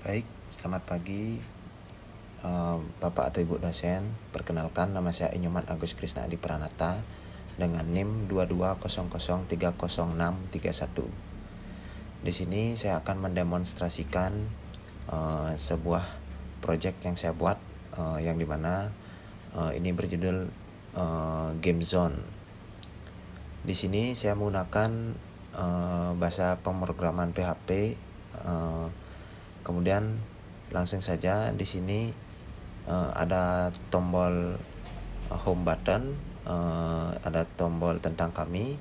Baik, selamat pagi Bapak atau Ibu dosen. Perkenalkan, nama saya Inyoman Agus Krisna Adi Pranata dengan NIM 2200300631. Di sini saya akan mendemonstrasikan sebuah project yang saya buat yang dimana ini berjudul Game Zone. Di sini saya menggunakan bahasa pemrograman PHP. Kemudian langsung saja di sini ada tombol home button, ada tombol tentang kami,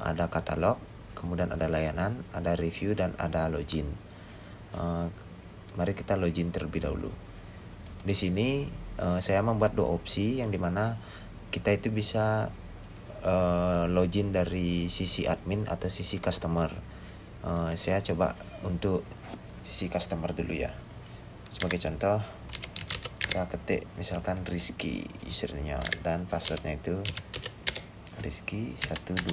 ada katalog, kemudian ada layanan, ada review, dan ada login. Mari kita login terlebih dahulu. Di sini saya membuat dua opsi yang dimana kita itu bisa login dari sisi admin atau sisi customer. Saya coba untuk sisi customer dulu ya. Sebagai contoh, saya ketik misalkan Rizky username dan passwordnya itu Rizky 123.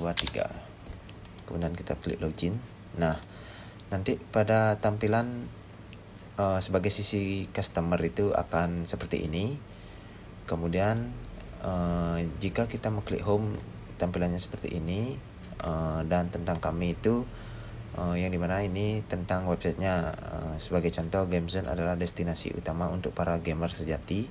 Kemudian kita klik login. Nah, nanti pada tampilan sebagai sisi customer itu akan seperti ini. Kemudian jika kita mengklik home, tampilannya seperti ini. Dan tentang kami itu yang dimana ini tentang websitenya. Sebagai contoh, GameZone adalah destinasi utama untuk para gamer sejati.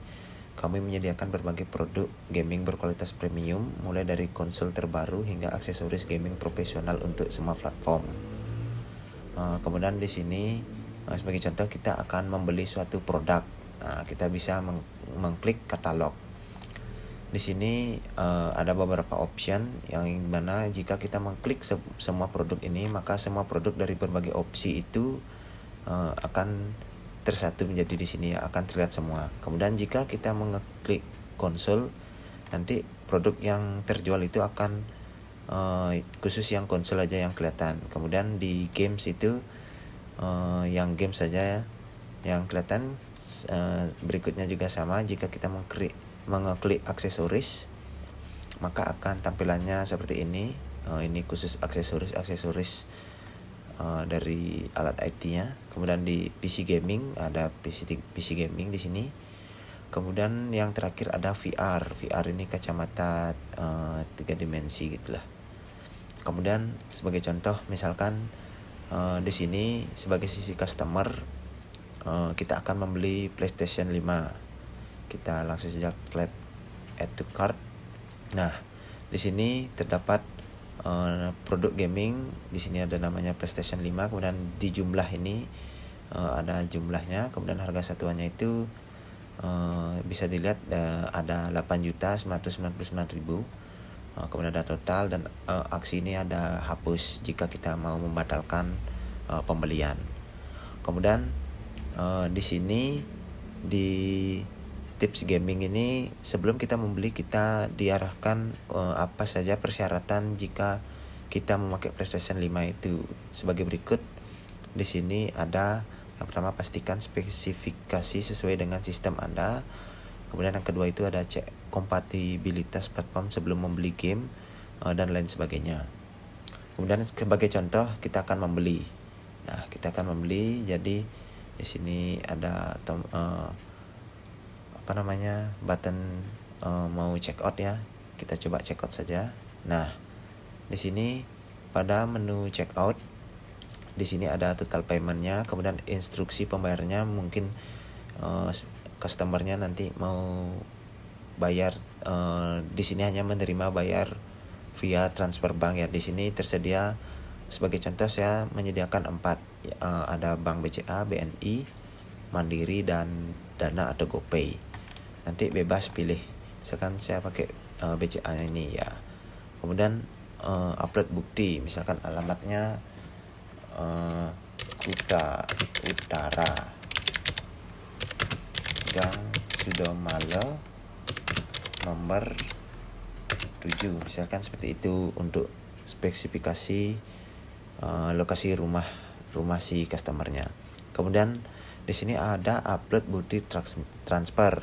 Kami menyediakan berbagai produk gaming berkualitas premium, mulai dari konsol terbaru hingga aksesoris gaming profesional untuk semua platform. Kemudian di sini sebagai contoh kita akan membeli suatu produk. Nah, kita bisa mengklik katalog. Di sini ada beberapa option yang mana jika kita mengklik semua produk ini, maka semua produk dari berbagai opsi itu akan tersatu menjadi di sini, akan terlihat semua. Kemudian jika kita mengklik konsol, nanti produk yang terjual itu akan khusus yang konsol aja yang kelihatan. Kemudian di games itu yang game saja yang kelihatan. Berikutnya juga sama, jika kita mengklik aksesoris, maka akan tampilannya seperti ini. Ini khusus aksesoris dari alat IT-nya. Kemudian di PC gaming ada PC gaming di sini. Kemudian yang terakhir ada VR. VR ini kacamata 3 dimensi gitulah. Kemudian sebagai contoh misalkan di sini sebagai sisi customer kita akan membeli PlayStation 5. Kita langsung saja klik add to cart. Nah, di sini terdapat produk gaming. Di sini ada namanya PlayStation 5. Kemudian di jumlah ini ada jumlahnya. Kemudian harga satuannya itu bisa dilihat ada 8.999.000. Kemudian ada total, dan aksi ini ada hapus jika kita mau membatalkan pembelian. Kemudian di sini di tips gaming ini, sebelum kita membeli kita diarahkan apa saja persyaratan jika kita memakai PlayStation 5 itu sebagai berikut. Di sini ada yang pertama, pastikan spesifikasi sesuai dengan sistem Anda. Kemudian yang kedua itu ada cek kompatibilitas platform sebelum membeli game dan lain sebagainya. Kemudian sebagai contoh kita akan membeli. Nah, kita akan membeli. Jadi di sini ada button mau check out ya. Kita coba check out saja. Nah, di sini pada menu check out, di sini ada total paymentnya, kemudian instruksi pembayarannya. Mungkin customernya nanti mau bayar di sini hanya menerima bayar via transfer bank ya. Di sini tersedia sebagai contoh saya menyediakan 4. Ada Bank BCA, BNI, Mandiri, dan Dana atau GoPay. Nanti bebas pilih. Misalkan saya pakai BCA ini ya. Kemudian upload bukti. Misalkan alamatnya Kuta Utara, Gang Sudomalo, nomor 7. Misalkan seperti itu untuk spesifikasi lokasi rumah si customernya. Kemudian di sini ada upload bukti transfer.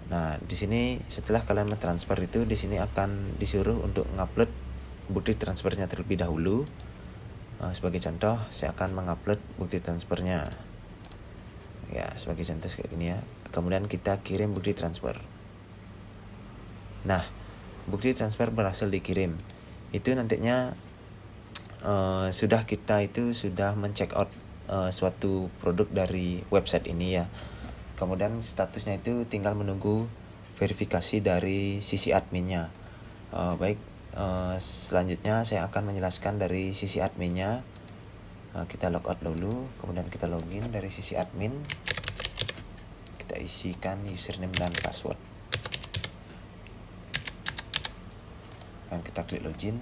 Nah, di sini setelah kalian mentransfer itu, di sini akan disuruh untuk ngupload bukti transfernya terlebih dahulu. Sebagai contoh, saya akan mengupload bukti transfernya. ya, sebagai contoh kayak gini ya. Kemudian kita kirim bukti transfer. Nah, bukti transfer berhasil dikirim. Itu nantinya sudah kita itu sudah men-check out suatu produk dari website ini ya. Kemudian statusnya itu tinggal menunggu verifikasi dari sisi adminnya. Baik, selanjutnya saya akan menjelaskan dari sisi adminnya. Kita logout dulu, kemudian kita login dari sisi admin. Kita isikan username dan password. Dan kita klik login.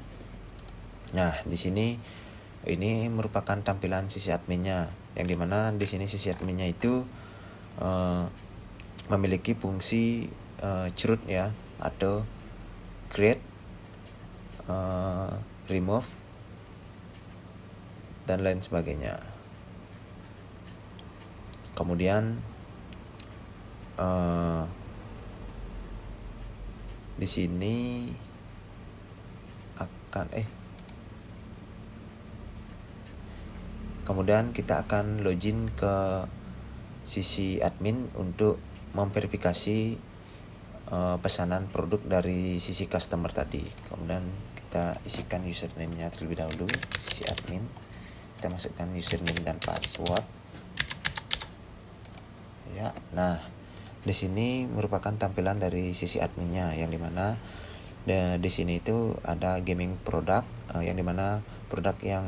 Nah, di sini ini merupakan tampilan sisi adminnya, yang dimana di sini sisi adminnya itu memiliki fungsi chroot ya, atau create, remove, dan lain sebagainya. Kemudian di sini kemudian kita akan login ke sisi admin untuk memverifikasi pesanan produk dari sisi customer tadi. Kemudian kita isikan username-nya terlebih dahulu, sisi admin. Kita masukkan username dan password. Ya, nah di sini merupakan tampilan dari sisi adminnya, yang dimana di sini itu ada gaming produk, yang dimana produk yang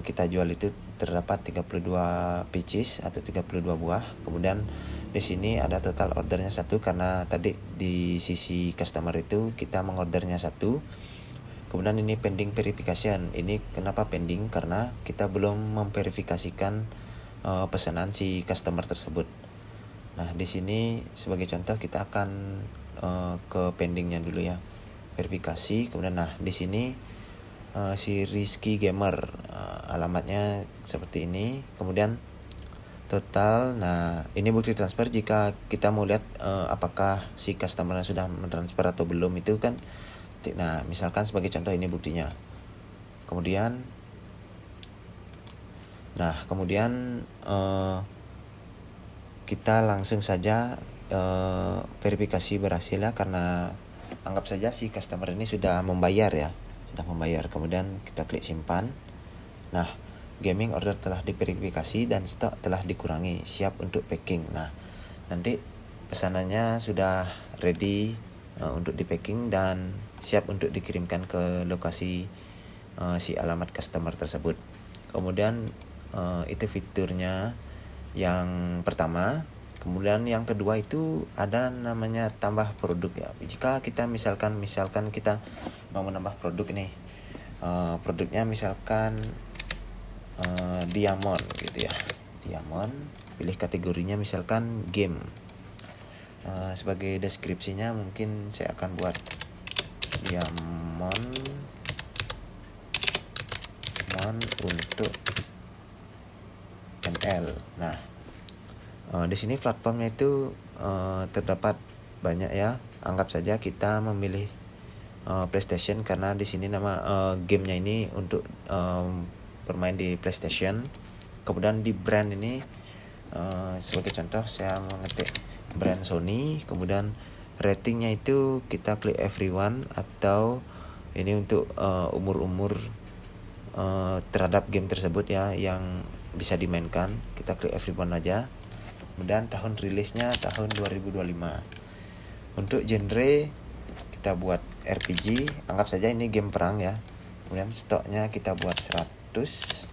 kita jual itu terdapat 32 pieces atau 32 buah. Kemudian di sini ada total ordernya 1, karena tadi di sisi customer itu kita mengordernya 1. Kemudian ini pending verification. Ini kenapa pending? Karena kita belum memverifikasikan pesanan si customer tersebut. Nah, di sini sebagai contoh kita akan ke pendingnya dulu ya, verifikasi. Kemudian nah di sini si Rizky Gamer, alamatnya seperti ini. Kemudian total, nah ini bukti transfer. Jika kita mau lihat apakah si customer sudah mentransfer atau belum, itu kan, nah misalkan sebagai contoh ini buktinya. Kemudian kita langsung saja verifikasi berhasil ya, karena anggap saja si customer ini sudah membayar ya, Kemudian kita klik simpan. Nah, gaming order telah diverifikasi dan stok telah dikurangi, siap untuk packing. Nah, nanti pesanannya sudah ready untuk di packing dan siap untuk dikirimkan ke lokasi si alamat customer tersebut. Kemudian itu fiturnya yang pertama. Kemudian yang kedua itu ada namanya tambah produk ya. Jika kita misalkan kita mau menambah produk nih, produknya misalkan diamond gitu ya, diamond, pilih kategorinya misalkan game. Sebagai deskripsinya mungkin saya akan buat diamond untuk ML. Nah, di sini platformnya itu terdapat banyak ya. Anggap saja kita memilih PlayStation, karena di sini nama gamenya ini untuk bermain di PlayStation. Kemudian di brand ini sebagai contoh saya mengetik brand Sony. Kemudian ratingnya itu kita klik everyone, atau ini untuk umur terhadap game tersebut ya, yang bisa dimainkan. Kita klik everyone aja. Kemudian tahun rilisnya tahun 2025. Untuk genre kita buat RPG, anggap saja ini game perang ya. Kemudian stoknya kita buat 100,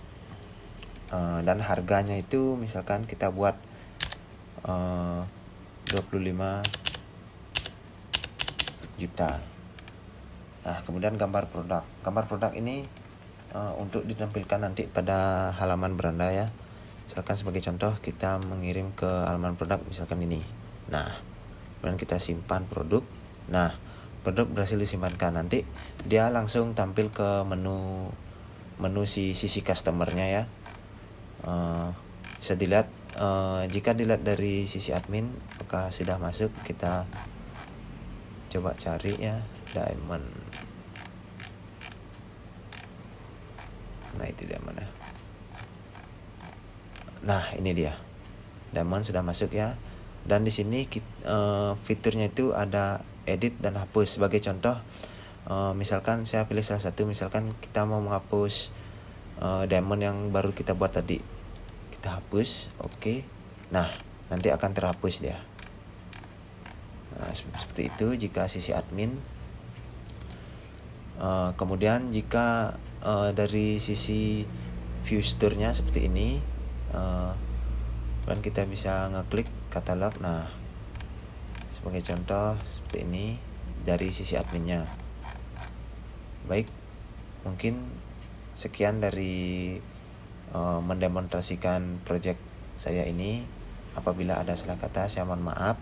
dan harganya itu misalkan kita buat 25 juta. Nah, kemudian gambar produk ini untuk ditampilkan nanti pada halaman beranda ya. Misalkan sebagai contoh kita mengirim ke halaman produk misalkan ini. Nah, kemudian kita simpan produk. Nah, produk berhasil disimpankan. Nanti dia langsung tampil ke menu si sisi customernya ya. Bisa dilihat, jika dilihat dari sisi admin apakah sudah masuk, kita coba cari ya, diamond. Nah, itu dia mana? Nah, ini dia. daemon sudah masuk ya. Dan di sini fiturnya itu ada edit dan hapus. Sebagai contoh, misalkan saya pilih salah satu, misalkan kita mau menghapus daemon yang baru kita buat tadi, kita hapus, oke. Nah, nanti akan terhapus dia. Nah, seperti itu jika sisi admin. Kemudian jika dari sisi view store-nya seperti ini, dan kita bisa ngeklik katalog. Nah, sebagai contoh seperti ini dari sisi adminnya. Baik, mungkin sekian dari mendemonstrasikan project saya ini. Apabila ada salah kata, saya mohon maaf.